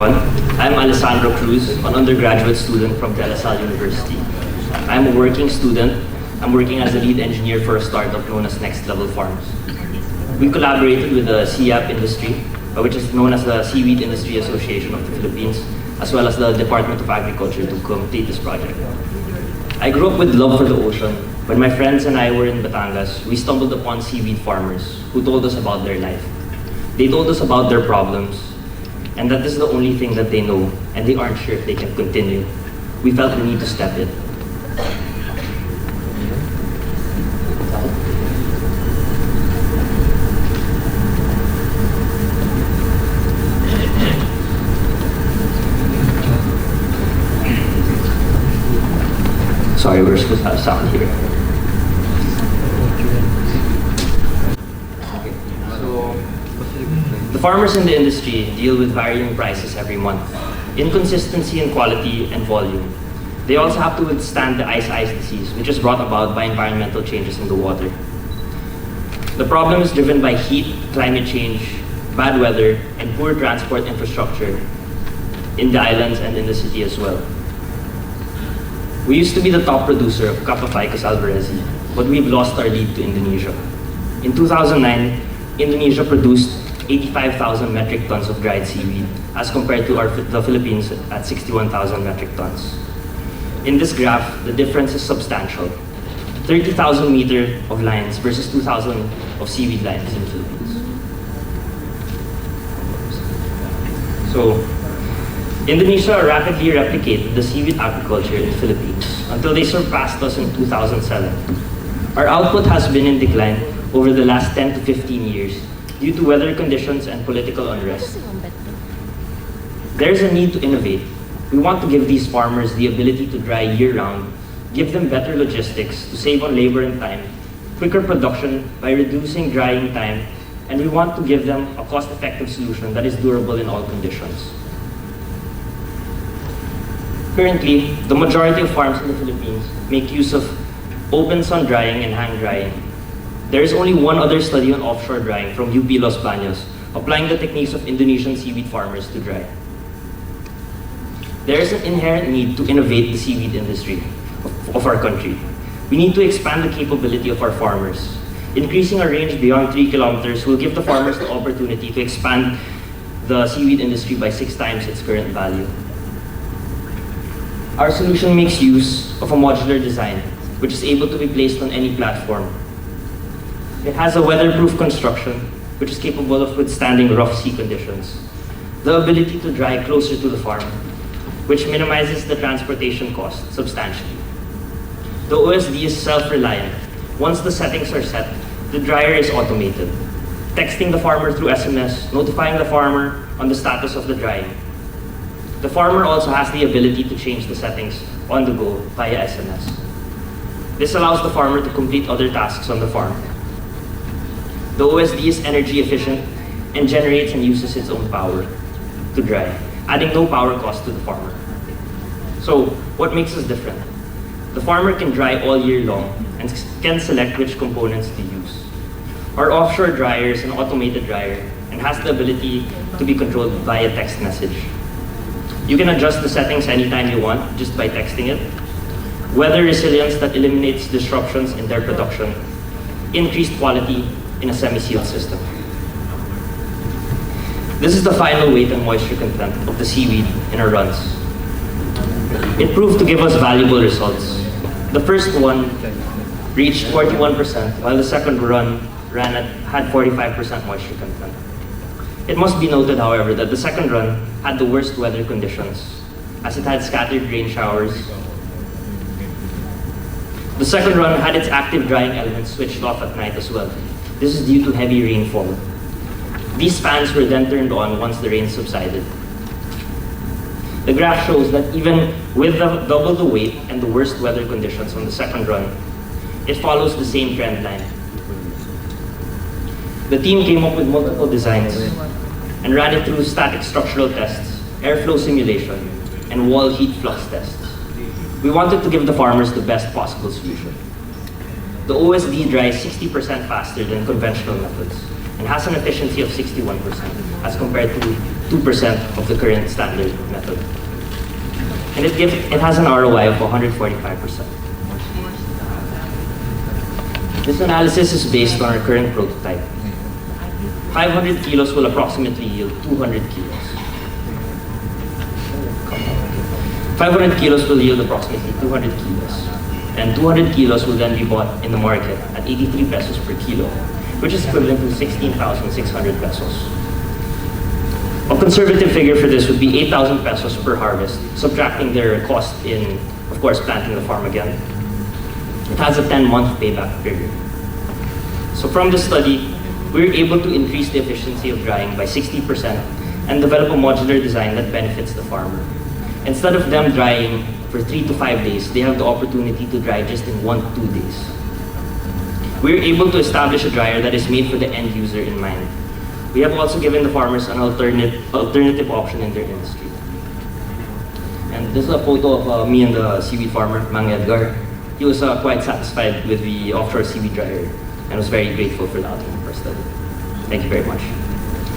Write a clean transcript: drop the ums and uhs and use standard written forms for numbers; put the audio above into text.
I'm Alessandro Cruz, an undergraduate student from De La Salle University. I'm a working student. I'm working as a lead engineer for a startup known as Next Level Farms. We collaborated with the SIAP industry, which is known as the Seaweed Industry Association of the Philippines, as well as the Department of Agriculture to complete this project. I grew up with love for the ocean. When my friends and I were in Batangas, we stumbled upon seaweed farmers who told us about their life. They told us about their problems, and that this is the only thing that they know, and they aren't sure if they can continue. We felt the need to step in. Sorry, we're supposed to have sound here. The farmers in the industry deal with varying prices every month, inconsistency in quality and volume. They also have to withstand the ice disease, which is brought about by environmental changes in the water. The problem is driven by heat, climate change, bad weather, and poor transport infrastructure in the islands and in the city as well. We used to be the top producer of Kapafy Alvarezi, but we've lost our lead to Indonesia. In 2009, Indonesia produced 85,000 metric tons of dried seaweed, as compared to the Philippines at 61,000 metric tons. In this graph, the difference is substantial. 30,000 meters of lines versus 2,000 of seaweed lines in the Philippines. So, Indonesia rapidly replicated the seaweed agriculture in the Philippines until they surpassed us in 2007. Our output has been in decline over the last 10 to 15 years due to weather conditions and political unrest. There is a need to innovate. We want to give these farmers the ability to dry year-round, give them better logistics to save on labor and time, quicker production by reducing drying time, and we want to give them a cost-effective solution that is durable in all conditions. Currently, the majority of farms in the Philippines make use of open sun drying and hang drying. There is only one other study on offshore drying from UP Los Baños, applying the techniques of Indonesian seaweed farmers to dry. There is an inherent need to innovate the seaweed industry of our country. We need to expand the capability of our farmers. Increasing our range beyond 3 kilometers will give the farmers the opportunity to expand the seaweed industry by 6 times its current value. Our solution makes use of a modular design, which is able to be placed on any platform. It has a weatherproof construction, which is capable of withstanding rough sea conditions. The ability to dry closer to the farm, which minimizes the transportation cost substantially. The OSD is self-reliant. Once the settings are set, the dryer is automated, texting the farmer through SMS, notifying the farmer on the status of the drying. The farmer also has the ability to change the settings on the go via SMS. This allows the farmer to complete other tasks on the farm. The OSD is energy efficient and generates and uses its own power to dry, adding no power cost to the farmer. So, what makes us different? The farmer can dry all year long and can select which components to use. Our offshore dryer is an automated dryer and has the ability to be controlled via text message. You can adjust the settings anytime you want just by texting it. Weather resilience that eliminates disruptions in their production. Increased quality in a semi-sealed system. This is the final weight and moisture content of the seaweed in our runs. It proved to give us valuable results. The first one reached 41%, while the second run had 45% moisture content. It must be noted, however, that the second run had the worst weather conditions, as it had scattered rain showers. The second run had its active drying elements switched off at night as well. This is due to heavy rainfall. These fans were then turned on once the rain subsided. The graph shows that even with double the weight and the worst weather conditions on the second run, it follows the same trend line. The team came up with multiple designs and ran it through static structural tests, airflow simulation, and wall heat flux tests. We wanted to give the farmers the best possible solution. The OSD dries 60% faster than conventional methods and has an efficiency of 61% as compared to 2% of the current standard method. And it has an ROI of 145%. This analysis is based on our current prototype. 500 kilos will approximately yield 200 kilos. 500 kilos will yield approximately 200 kilos. And 200 kilos will then be bought in the market at 83 pesos per kilo, which is equivalent to 16,600 pesos. A conservative figure for this would be 8,000 pesos per harvest, subtracting their cost in, of course, planting the farm again. It has a 10-month payback period. So from this study, we were able to increase the efficiency of drying by 60% and develop a modular design that benefits the farmer. Instead of them drying for 3 to 5 days, they have the opportunity to dry just in 1 to 2 days. We were able to establish a dryer that is made for the end user in mind. We have also given the farmers an alternative option in their industry. And this is a photo of me and the seaweed farmer, Mang Edgar. He was quite satisfied with the offshore seaweed dryer and was very grateful for the outcome of our study. Thank you very much.